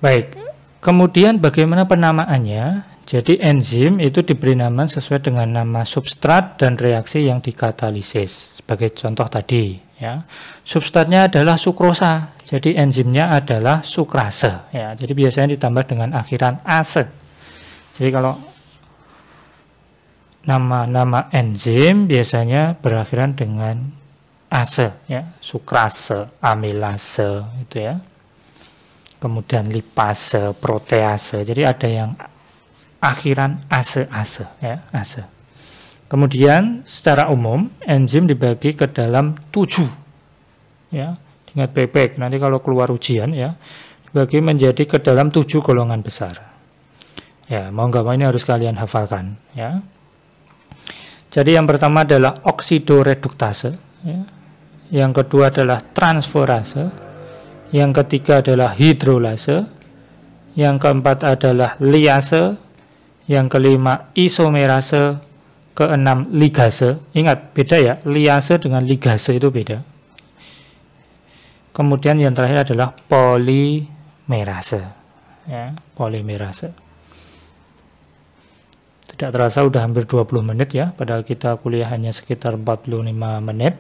Baik, kemudian bagaimana penamaannya? Jadi enzim itu diberi nama sesuai dengan nama substrat dan reaksi yang dikatalisis. Sebagai contoh tadi, ya. Substratnya adalah sukrosa. Jadi enzimnya adalah sukrase, ya. Jadi biasanya ditambah dengan akhiran ase. Jadi kalau nama-nama enzim biasanya berakhiran dengan ase, ya. Sukrase, amilase, itu ya. Kemudian lipase, protease. Jadi ada yang akhiran ase, ya, ase. Kemudian secara umum enzim dibagi ke dalam 7, ya. Ingat baik-baik, nanti kalau keluar ujian, ya, dibagi menjadi ke dalam 7 golongan besar. Ya, mau nggak mau ini harus kalian hafalkan, ya. Jadi yang pertama adalah oksidoreduktase, ya. Yang kedua adalah transferase, yang ketiga adalah hidrolase, yang keempat adalah liase, yang kelima isomerase, keenam ligase. Ingat, beda ya, liase dengan ligase itu beda. Kemudian yang terakhir adalah polimerase, ya, polimerase. Tidak terasa udah hampir 20 menit ya, padahal kita kuliah hanya sekitar 45 menit.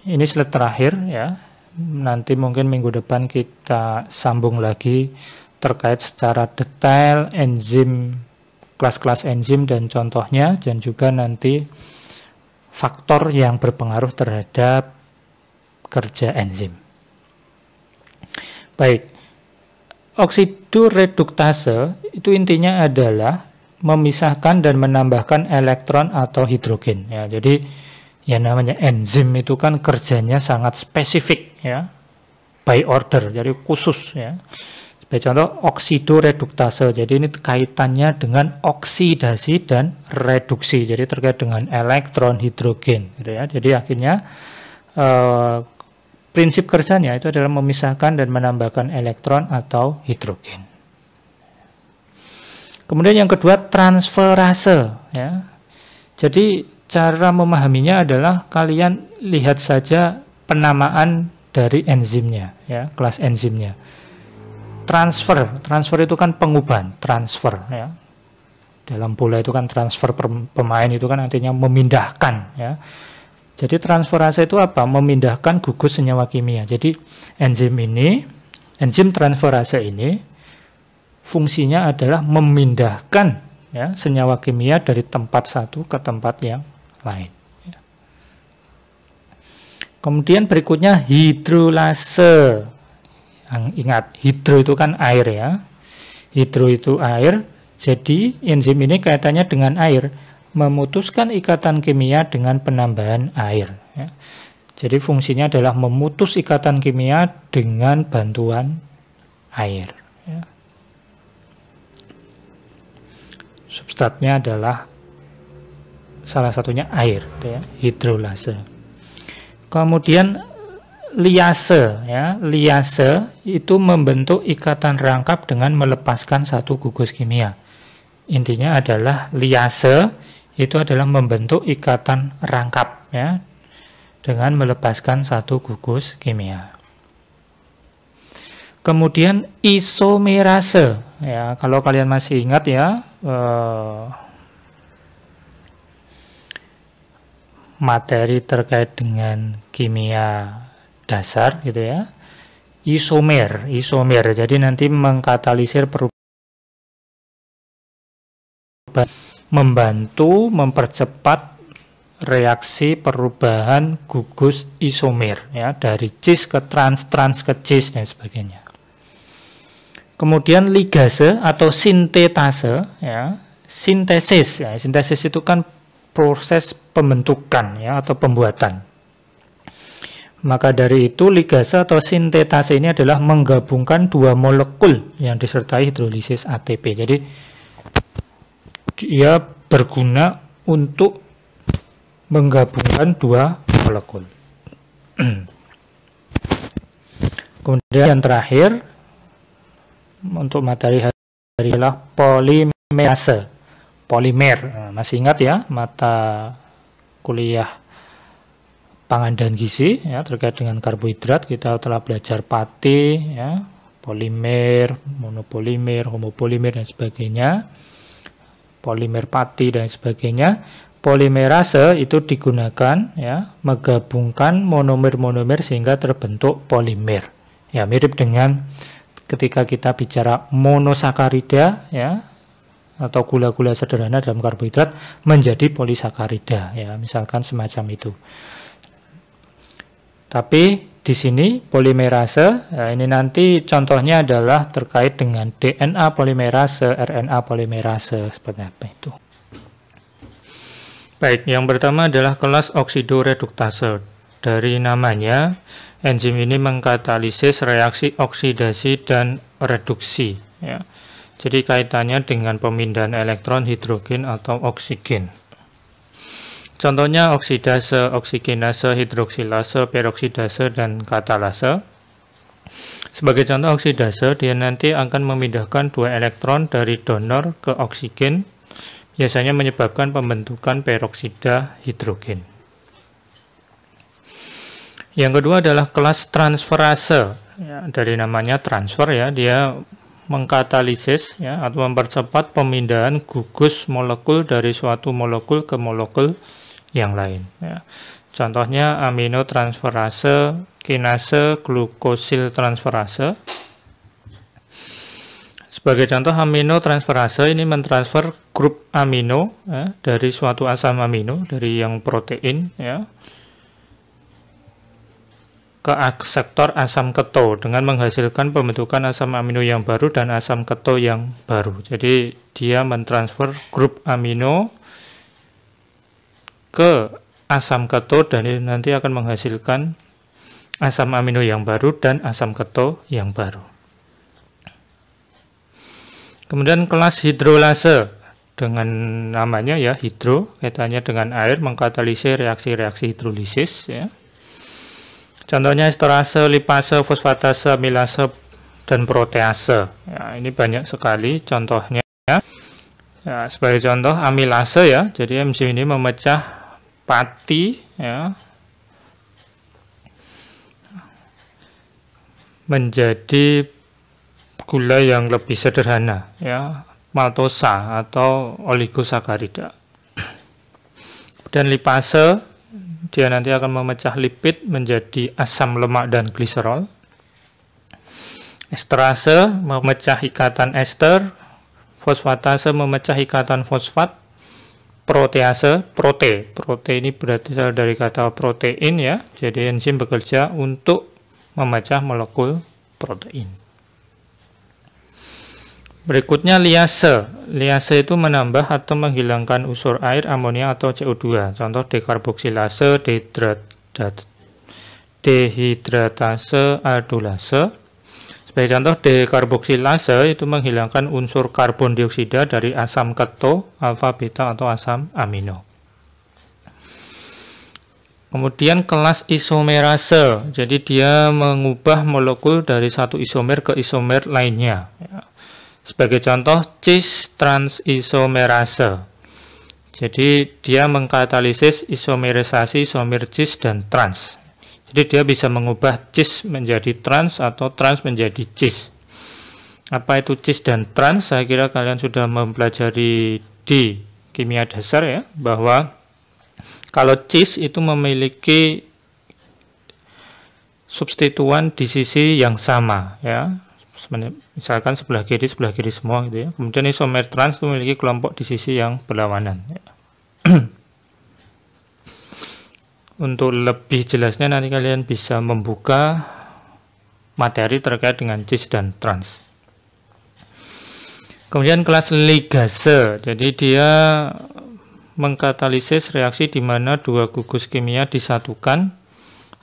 Ini slide terakhir ya. Nanti mungkin minggu depan kita sambung lagi terkait secara detail enzim, kelas-kelas enzim dan contohnya, dan juga nanti faktor yang berpengaruh terhadap kerja enzim. Baik, oksidoreduktase itu intinya adalah memisahkan dan menambahkan elektron atau hidrogen. Ya, jadi yang namanya enzim itu kan kerjanya sangat spesifik, ya, by order, jadi khusus, ya. Sebagai contoh oksidoreduktase, jadi ini kaitannya dengan oksidasi dan reduksi, jadi terkait dengan elektron, hidrogen, gitu ya. Jadi akhirnya prinsip kerjanya itu adalah memisahkan dan menambahkan elektron atau hidrogen. Kemudian yang kedua transferase, ya. Jadi cara memahaminya adalah kalian lihat saja penamaan dari enzimnya, ya, kelas enzimnya. Transfer itu kan pengubahan, transfer, ya. Dalam bola itu kan transfer pemain itu kan artinya memindahkan, ya. Jadi transferase itu apa? Memindahkan gugus senyawa kimia. Jadi enzim transferase ini fungsinya adalah memindahkan, ya, senyawa kimia dari tempat satu ke tempat yang lain. Ya. Kemudian berikutnya hidrolase. Ingat, hidro itu kan air, ya. Hidro itu air, jadi enzim ini kaitannya dengan air, memutuskan ikatan kimia dengan penambahan air, ya. Jadi fungsinya adalah memutus ikatan kimia dengan bantuan air, ya. Substratnya adalah salah satunya air, ya, hidrolase. Kemudian liase, ya, liase itu membentuk ikatan rangkap dengan melepaskan satu gugus kimia. Intinya adalah liase itu adalah membentuk ikatan rangkap, ya, dengan melepaskan satu gugus kimia. Kemudian isomerase, ya, kalau kalian masih ingat, ya, materi terkait dengan kimia dasar, gitu ya, isomer, jadi nanti mengkatalisir perubahan, membantu mempercepat reaksi perubahan gugus isomer, ya, dari cis ke trans ke cis dan sebagainya. Kemudian ligase atau sintetase, ya, sintesis, ya, sintesis itu kan proses pembentukan, ya, atau pembuatan. Maka dari itu ligase atau sintetase ini adalah menggabungkan dua molekul yang disertai hidrolisis ATP. Jadi dia berguna untuk menggabungkan dua molekul. Kemudian yang terakhir untuk materi hari ini adalah polimerase, polimer. Nah, masih ingat ya mata kuliah pangan dan gizi, ya, terkait dengan karbohidrat kita telah belajar PATI, ya, polimer, monopolimer, homopolimer dan sebagainya, polimer pati dan sebagainya. Polimerase itu digunakan ya menggabungkan monomer-monomer sehingga terbentuk polimer. Ya, mirip dengan ketika kita bicara monosakarida ya atau gula-gula sederhana dalam karbohidrat menjadi polisakarida ya, misalkan semacam itu. Tapi di sini polimerase ya, ini nanti contohnya adalah terkait dengan DNA polimerase, RNA polimerase seperti apa itu. Baik, yang pertama adalah kelas oksidoreduktase. Dari namanya, enzim ini mengkatalisis reaksi oksidasi dan reduksi. Ya. Jadi kaitannya dengan pemindahan elektron, hidrogen, atau oksigen. Contohnya oksidase, oksigenase, hidroksilase, peroksidase, dan katalase. Sebagai contoh oksidase, dia nanti akan memindahkan 2 elektron dari donor ke oksigen, biasanya menyebabkan pembentukan peroksida hidrogen. Yang kedua adalah kelas transferase. Ya, dari namanya transfer ya, dia mengkatalisis ya, atau mempercepat pemindahan gugus molekul dari suatu molekul ke molekul yang lain. Ya. Contohnya aminotransferase, kinase, glukosil transferase. Sebagai contoh, aminotransferase ini mentransfer grup amino ya, dari suatu asam amino, dari yang protein ya, ke akseptor asam keto dengan menghasilkan pembentukan asam amino yang baru dan asam keto yang baru. Jadi dia mentransfer grup amino ke asam keto dan ini nanti akan menghasilkan asam amino yang baru dan asam keto yang baru. Kemudian kelas hidrolase dengan namanya ya hidro, kaitannya dengan air, mengkatalisis reaksi-reaksi hidrolisis ya. Contohnya esterase, lipase, fosfatase, amilase, dan protease. Ya, ini banyak sekali contohnya. Ya, sebagai contoh amilase ya, jadi enzim ini memecah pati ya, menjadi gula yang lebih sederhana ya, maltosa atau oligosakarida. Dan lipase dia nanti akan memecah lipid menjadi asam lemak dan gliserol. Esterase memecah ikatan ester, fosfatase memecah ikatan fosfat, protease, prote ini berasal dari kata protein ya, jadi enzim bekerja untuk memecah molekul protein. Berikutnya liase. Liase itu menambah atau menghilangkan unsur air, amonia atau CO2. Contoh dekarboksilase, dehidratase, aldolase. Sebagai contoh dekarboksilase itu menghilangkan unsur karbon dioksida dari asam keto, alfa, beta atau asam amino. Kemudian kelas isomerase. Jadi dia mengubah molekul dari satu isomer ke isomer lainnya. Sebagai contoh cis transisomerase. Jadi dia mengkatalisis isomerisasi isomer cis dan trans. Jadi dia bisa mengubah cis menjadi trans atau trans menjadi cis. Apa itu cis dan trans? Saya kira kalian sudah mempelajari di kimia dasar ya, bahwa kalau cis itu memiliki substituan di sisi yang sama ya. Misalkan sebelah kiri semua gitu ya. Kemudian isomer trans itu memiliki kelompok di sisi yang berlawanan ya. Untuk lebih jelasnya nanti kalian bisa membuka materi terkait dengan cis dan trans. Kemudian kelas ligase. Jadi dia mengkatalisis reaksi di mana dua gugus kimia disatukan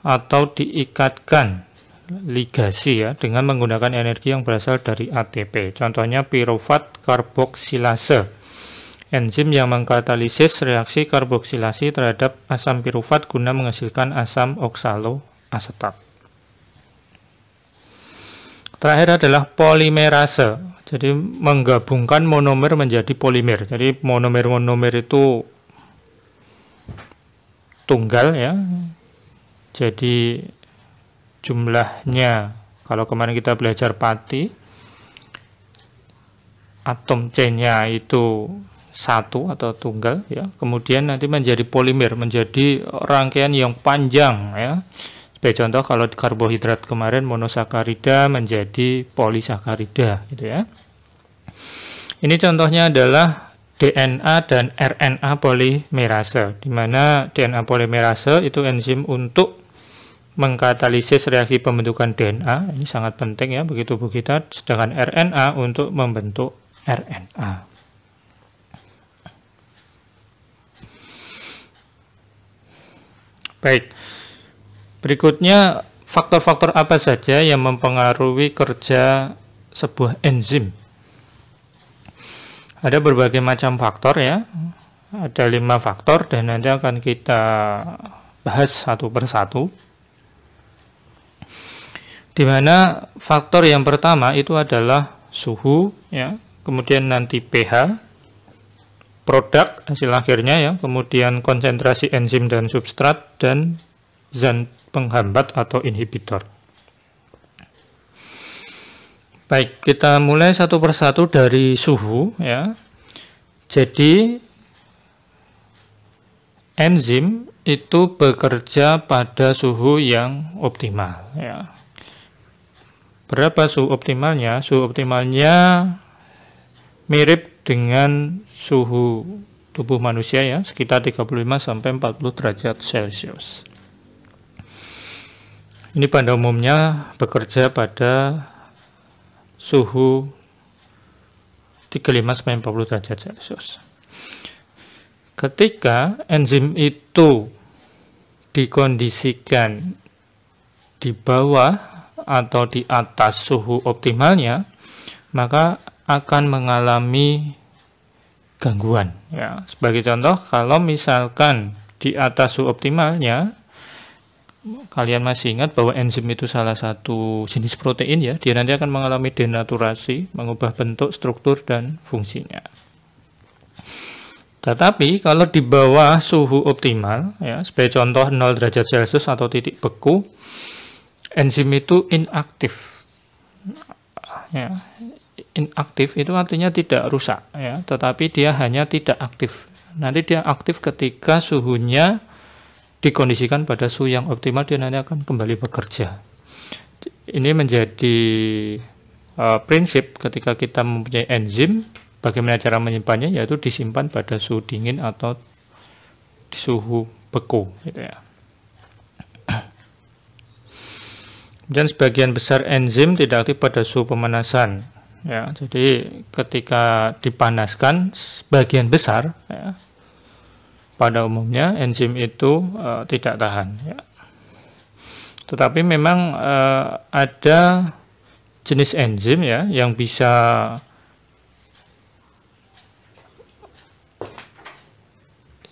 atau diikatkan, ligasi ya, dengan menggunakan energi yang berasal dari ATP. Contohnya pirufat karboksilase, enzim yang mengkatalisis reaksi karboksilasi terhadap asam pirufat guna menghasilkan asam oksaloasetat. Terakhir adalah polimerase. Jadi menggabungkan monomer menjadi polimer. Jadi monomer-monomer itu tunggal ya. Jadi jumlahnya Kalau kemarin kita belajar pati, atom C-nya itu satu atau tunggal ya, kemudian nanti menjadi polimer, menjadi rangkaian yang panjang ya. Sebagai contoh kalau di karbohidrat kemarin monosakarida menjadi polisakarida gitu ya. Ini contohnya adalah DNA dan RNA polimerase, di mana DNA polimerase itu enzim untuk mengkatalisis reaksi pembentukan DNA, ini sangat penting ya bagi tubuh kita, sedangkan RNA untuk membentuk RNA. Baik, berikutnya faktor-faktor apa saja yang mempengaruhi kerja sebuah enzim? Ada berbagai macam faktor ya, ada 5 faktor dan nanti akan kita bahas satu persatu. Di mana faktor yang pertama itu adalah suhu ya, kemudian nanti pH, produk hasil akhirnya ya, kemudian konsentrasi enzim dan substrat, dan zat penghambat atau inhibitor. Baik, kita mulai satu persatu dari suhu ya. Jadi enzim itu bekerja pada suhu yang optimal ya. Berapa suhu optimalnya? Suhu optimalnya mirip dengan suhu tubuh manusia ya, sekitar 35 sampai 40 derajat Celcius. Ini pada umumnya bekerja pada suhu 35 sampai 40 derajat Celcius. Ketika enzim itu dikondisikan di bawah atau di atas suhu optimalnya, maka akan mengalami gangguan ya. Sebagai contoh, kalau misalkan di atas suhu optimalnya, kalian masih ingat bahwa enzim itu salah satu jenis protein ya, dia nanti akan mengalami denaturasi, mengubah bentuk, struktur, dan fungsinya. Tetapi kalau di bawah suhu optimal ya, sebagai contoh 0 derajat Celcius atau titik beku, enzim itu inaktif ya. Inaktif itu artinya tidak rusak ya, tetapi dia hanya tidak aktif. Nanti dia aktif ketika suhunya dikondisikan pada suhu yang optimal, dia nanti akan kembali bekerja. Ini menjadi prinsip ketika kita mempunyai enzim, bagaimana cara menyimpannya, yaitu disimpan pada suhu dingin atau di suhu beku gitu ya. Dan sebagian besar enzim tidak aktif pada suhu pemanasan ya. Jadi ketika dipanaskan sebagian besar ya, pada umumnya enzim itu tidak tahan ya. Tetapi memang ada jenis enzim ya yang bisa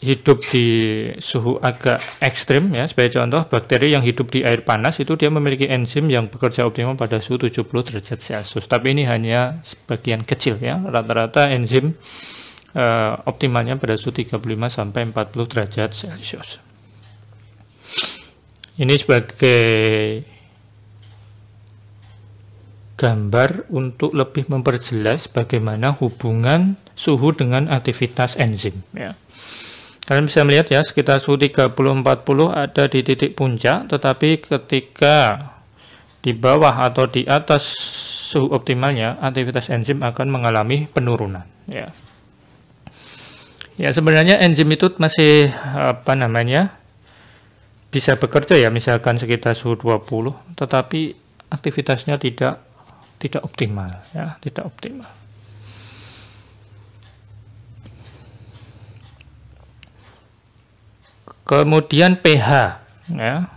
hidup di suhu agak ekstrim ya. Sebagai contoh, bakteri yang hidup di air panas itu dia memiliki enzim yang bekerja optimal pada suhu 70 derajat Celcius. Tapi ini hanya sebagian kecil ya. Rata-rata enzim optimalnya pada suhu 35 sampai 40 derajat Celcius. Ini sebagai gambar untuk lebih memperjelas bagaimana hubungan suhu dengan aktivitas enzim ya. Kalian bisa melihat ya, sekitar suhu 30-40 ada di titik puncak, tetapi ketika di bawah atau di atas suhu optimalnya, aktivitas enzim akan mengalami penurunan ya. Ya, sebenarnya enzim itu masih bisa bekerja ya, misalkan sekitar suhu 20, tetapi aktivitasnya tidak optimal ya, tidak optimal. Kemudian pH ya.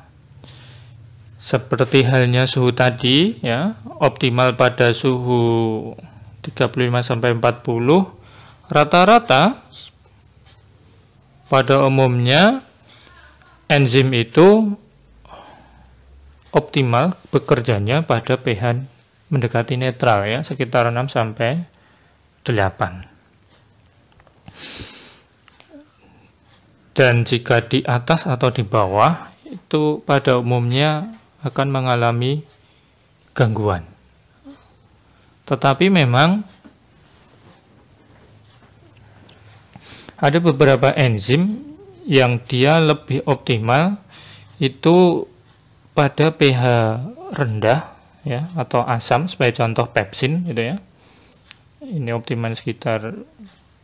Seperti halnya suhu tadi ya, optimal pada suhu 35 sampai 40, rata-rata pada umumnya enzim itu optimal bekerjanya pada pH mendekati netral ya, sekitar 6 sampai 8. Dan jika di atas atau di bawah itu pada umumnya akan mengalami gangguan. Tetapi memang ada beberapa enzim yang dia lebih optimal itu pada pH rendah ya, atau asam, sebagai contoh pepsin gitu ya. Ini optimal sekitar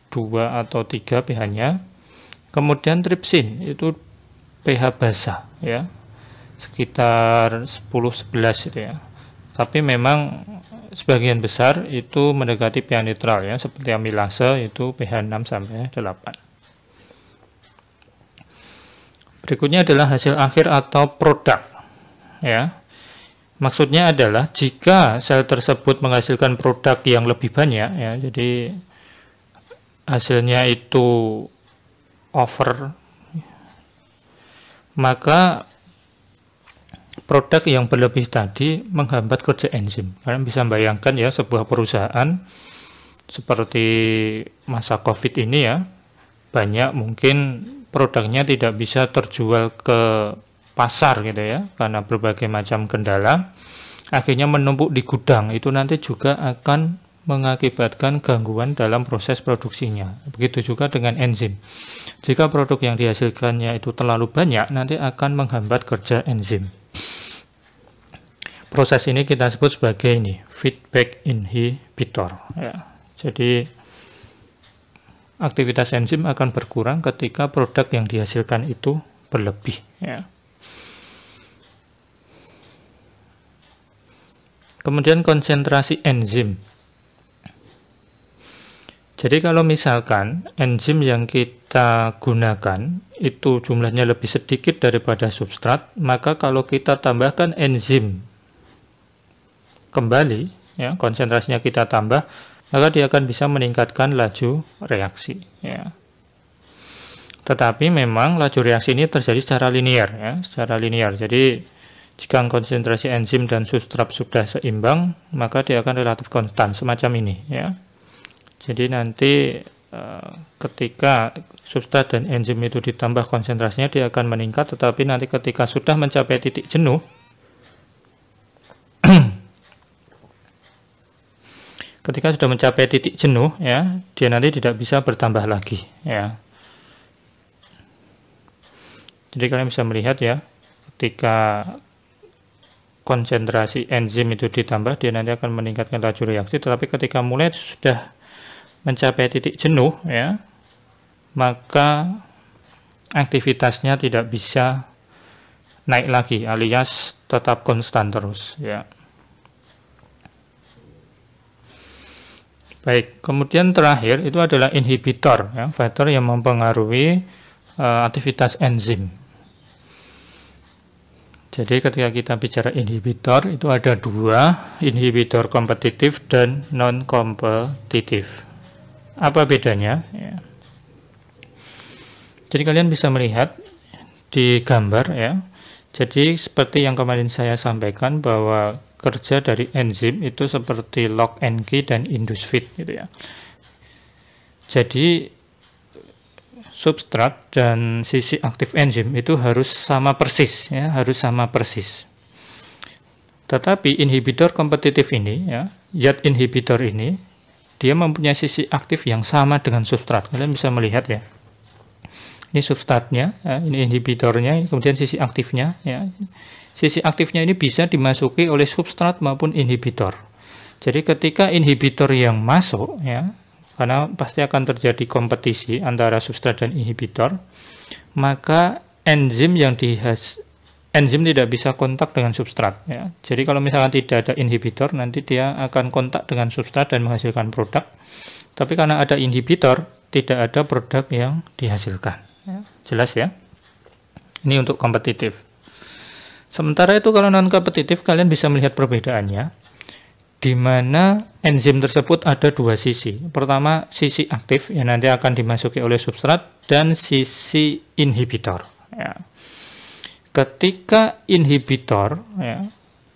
2 atau 3 pH-nya. Kemudian tripsin itu pH basah ya, sekitar 10-11 gitu ya. Tapi memang sebagian besar itu mendekati pH netral ya, seperti amilase itu pH 6-8. Berikutnya adalah hasil akhir atau produk ya. Maksudnya adalah jika sel tersebut menghasilkan produk yang lebih banyak ya, jadi hasilnya itu over, maka produk yang berlebih tadi menghambat kerja enzim. Kalian bisa bayangkan ya, sebuah perusahaan seperti masa COVID ini ya, banyak mungkin produknya tidak bisa terjual ke pasar gitu ya, karena berbagai macam kendala, akhirnya menumpuk di gudang. Itu nanti juga akan mengakibatkan gangguan dalam proses produksinya. Begitu juga dengan enzim. Jika produk yang dihasilkannya itu terlalu banyak, nanti akan menghambat kerja enzim. Proses ini kita sebut sebagai ini, feedback inhibitor ya. Jadi aktivitas enzim akan berkurang ketika produk yang dihasilkan itu berlebih ya. Kemudian konsentrasi enzim. Jadi kalau misalkan enzim yang kita gunakan itu jumlahnya lebih sedikit daripada substrat, maka kalau kita tambahkan enzim kembali, ya, konsentrasinya kita tambah, maka dia akan bisa meningkatkan laju reaksi. Ya. Tetapi memang laju reaksi ini terjadi secara linear, ya, secara linear. Jadi jika konsentrasi enzim dan substrat sudah seimbang, maka dia akan relatif konstan, semacam ini. Ya. Jadi nanti ketika substrat dan enzim itu ditambah konsentrasinya, dia akan meningkat, tetapi nanti ketika sudah mencapai titik jenuh, ketika sudah mencapai titik jenuh, ya, dia nanti tidak bisa bertambah lagi. Ya. Jadi kalian bisa melihat ya, ketika konsentrasi enzim itu ditambah, dia nanti akan meningkatkan laju reaksi, tetapi ketika mulai sudah mencapai titik jenuh, ya, maka aktivitasnya tidak bisa naik lagi, alias tetap konstan terus. Ya. Baik, kemudian terakhir itu adalah inhibitor, ya, faktor yang mempengaruhi aktivitas enzim. Jadi ketika kita bicara inhibitor itu ada dua, inhibitor kompetitif dan non-kompetitif. Apa bedanya? Ya. Jadi kalian bisa melihat di gambar ya. Jadi seperti yang kemarin saya sampaikan bahwa kerja dari enzim itu seperti lock and key dan induce fit gitu ya. Jadi substrat dan sisi aktif enzim itu harus sama persis ya, harus sama persis. Tetapi inhibitor kompetitif ini ya, zat inhibitor ini dia mempunyai sisi aktif yang sama dengan substrat. Kalian bisa melihat ya. Ini substratnya, ya, ini inhibitornya, kemudian sisi aktifnya ya. Sisi aktifnya ini bisa dimasuki oleh substrat maupun inhibitor. Jadi ketika inhibitor yang masuk ya, karena pasti akan terjadi kompetisi antara substrat dan inhibitor, maka enzim tidak bisa kontak dengan substrat ya. Jadi kalau misalkan tidak ada inhibitor, nanti dia akan kontak dengan substrat dan menghasilkan produk. Tapi karena ada inhibitor, tidak ada produk yang dihasilkan ya. Jelas ya. Ini untuk kompetitif. Sementara itu kalau non kompetitif, kalian bisa melihat perbedaannya, di mana enzim tersebut ada dua sisi. Pertama, sisi aktif yang nanti akan dimasuki oleh substrat, dan sisi inhibitor. Ya. Ketika inhibitor ya,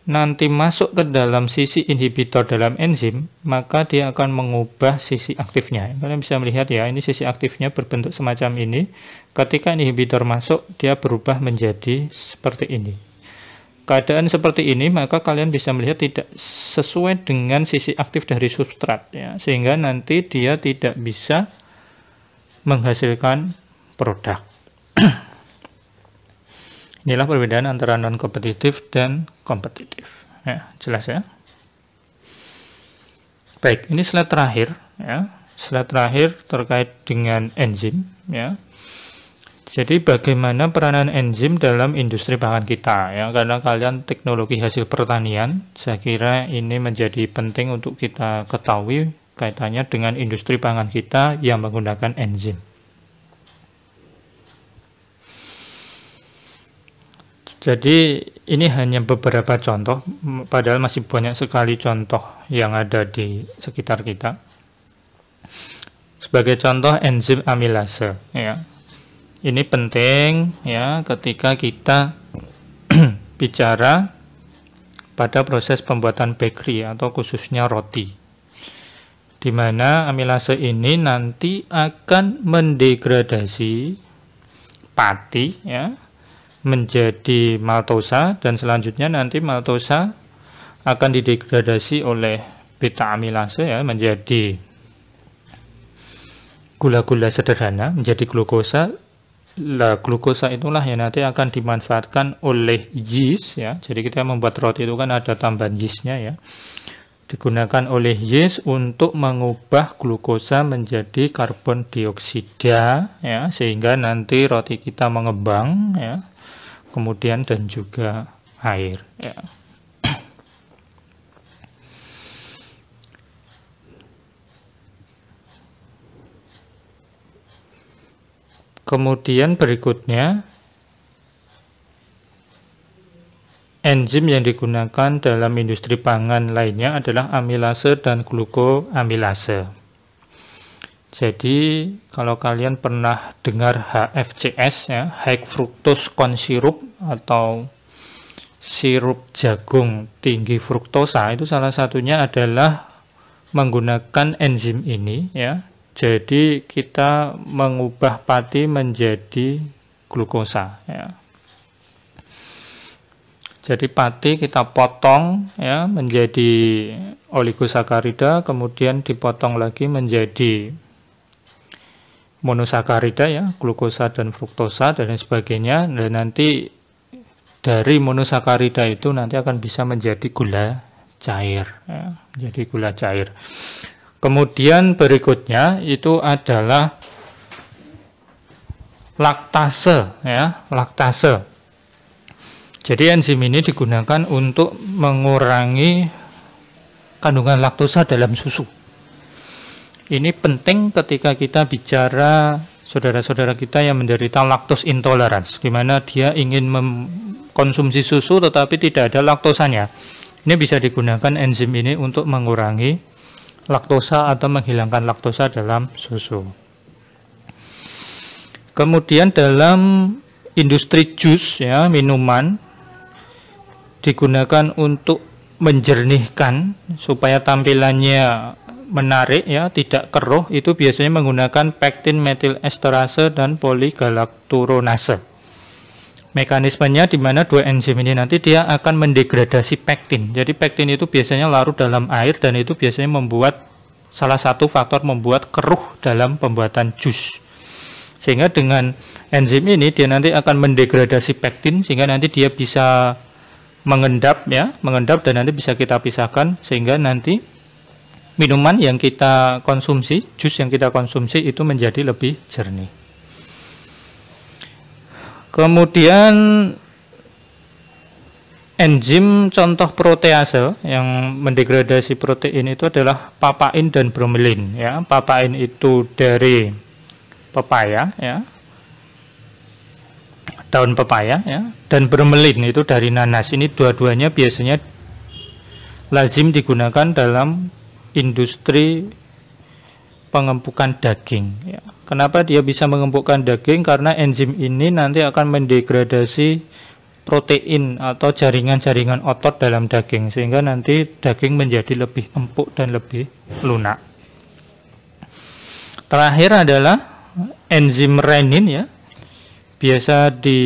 nanti masuk ke dalam sisi inhibitor dalam enzim, maka dia akan mengubah sisi aktifnya. Kalian bisa melihat ya, ini sisi aktifnya berbentuk semacam ini. Ketika inhibitor masuk, dia berubah menjadi seperti ini. keadaan seperti ini, maka kalian bisa melihat tidak sesuai dengan sisi aktif dari substrat, ya, sehingga nanti dia tidak bisa menghasilkan produk. Inilah perbedaan antara non-kompetitif dan kompetitif. Ya, jelas ya. Baik, ini slide terakhir, ya. Slide terakhir terkait dengan enzim, ya. Jadi bagaimana peranan enzim dalam industri pangan kita, ya, karena kalian teknologi hasil pertanian, saya kira ini menjadi penting untuk kita ketahui kaitannya dengan industri pangan kita yang menggunakan enzim. Jadi ini hanya beberapa contoh, padahal masih banyak sekali contoh yang ada di sekitar kita. Sebagai contoh enzim amilase, ya. Ini penting ya ketika kita bicara pada proses pembuatan bakery atau khususnya roti, di mana amilase ini nanti akan mendegradasi pati, ya, menjadi maltosa, dan selanjutnya nanti maltosa akan didegradasi oleh beta amilase, ya, menjadi gula-gula sederhana, menjadi glukosa. Lah, glukosa itulah yang nanti akan dimanfaatkan oleh yeast, ya. Jadi kita membuat roti itu kan ada tambahan yeastnya, ya. Digunakan oleh yeast untuk mengubah glukosa menjadi karbon dioksida, ya, sehingga nanti roti kita mengembang, ya. Kemudian dan juga air, ya. Kemudian berikutnya, enzim yang digunakan dalam industri pangan lainnya adalah amilase dan glukoamilase. Jadi kalau kalian pernah dengar HFCS, ya, high fructose corn syrup atau sirup jagung tinggi fruktosa, itu salah satunya adalah menggunakan enzim ini, ya. Jadi kita mengubah pati menjadi glukosa, ya. Jadi pati kita potong, ya, menjadi oligosakarida, kemudian dipotong lagi menjadi monosakarida, ya, glukosa dan fruktosa dan lain sebagainya. Dan nanti dari monosakarida itu nanti akan bisa menjadi gula cair, ya, menjadi gula cair. Kemudian berikutnya itu adalah laktase, ya, laktase. Jadi enzim ini digunakan untuk mengurangi kandungan laktosa dalam susu. Ini penting ketika kita bicara saudara-saudara kita yang menderita lactose intolerance, di mana dia ingin mengkonsumsi susu tetapi tidak ada laktosanya. Ini bisa digunakan enzim ini untuk mengurangi laktosa atau menghilangkan laktosa dalam susu. Kemudian dalam industri jus, ya, minuman, digunakan untuk menjernihkan supaya tampilannya menarik, ya, tidak keruh. Itu biasanya menggunakan pektin metil esterase dan poligalakturonase. Mekanismenya di mana dua enzim ini nanti dia akan mendegradasi pektin. Jadi pektin itu biasanya larut dalam air dan itu biasanya membuat salah satu faktor membuat keruh dalam pembuatan jus. Sehingga dengan enzim ini dia nanti akan mendegradasi pektin sehingga nanti dia bisa mengendap, ya, mengendap dan nanti bisa kita pisahkan sehingga nanti minuman yang kita konsumsi, jus yang kita konsumsi itu menjadi lebih jernih. Kemudian enzim contoh protease yang mendegradasi protein itu adalah papain dan bromelin, ya. Papain itu dari pepaya, ya, daun pepaya, ya, dan bromelin itu dari nanas. Ini dua-duanya biasanya lazim digunakan dalam industri pengempukan daging, ya. Kenapa dia bisa mengempukkan daging? Karena enzim ini nanti akan mendegradasi protein atau jaringan-jaringan otot dalam daging sehingga nanti daging menjadi lebih empuk dan lebih lunak. Terakhir adalah enzim renin, ya. Biasa di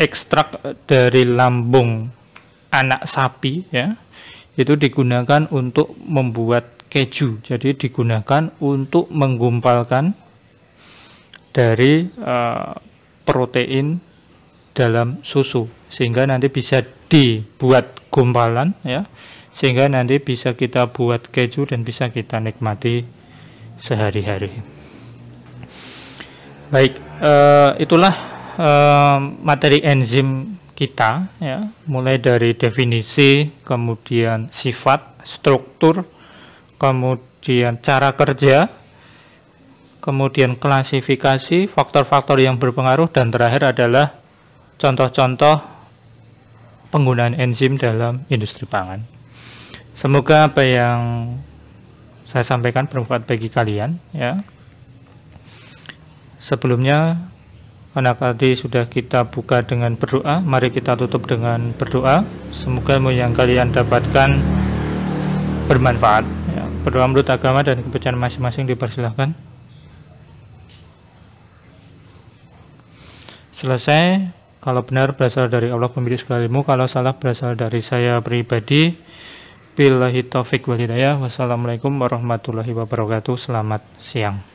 ekstrak dari lambung anak sapi ya, itu digunakan untuk membuat keju. Jadi digunakan untuk menggumpalkan dari protein dalam susu, sehingga nanti bisa dibuat gumpalan ya, sehingga nanti bisa kita buat keju dan bisa kita nikmati sehari-hari. Baik, itulah materi enzim kita ya, mulai dari definisi, kemudian sifat, struktur, kemudian cara kerja, kemudian klasifikasi, faktor-faktor yang berpengaruh, dan terakhir adalah contoh-contoh penggunaan enzim dalam industri pangan. Semoga apa yang saya sampaikan bermanfaat bagi kalian ya. Sebelumnya, karena tadi sudah kita buka dengan berdoa, mari kita tutup dengan berdoa. Semoga ilmu yang kalian dapatkan bermanfaat ya. Berdoa menurut agama dan kepercayaan masing-masing dipersilahkan. Selesai. Kalau benar berasal dari Allah pemilik segala ilmu, kalau salah berasal dari saya pribadi. Billahi taufik wal hidayah. Wassalamualaikum warahmatullahi wabarakatuh. Selamat siang.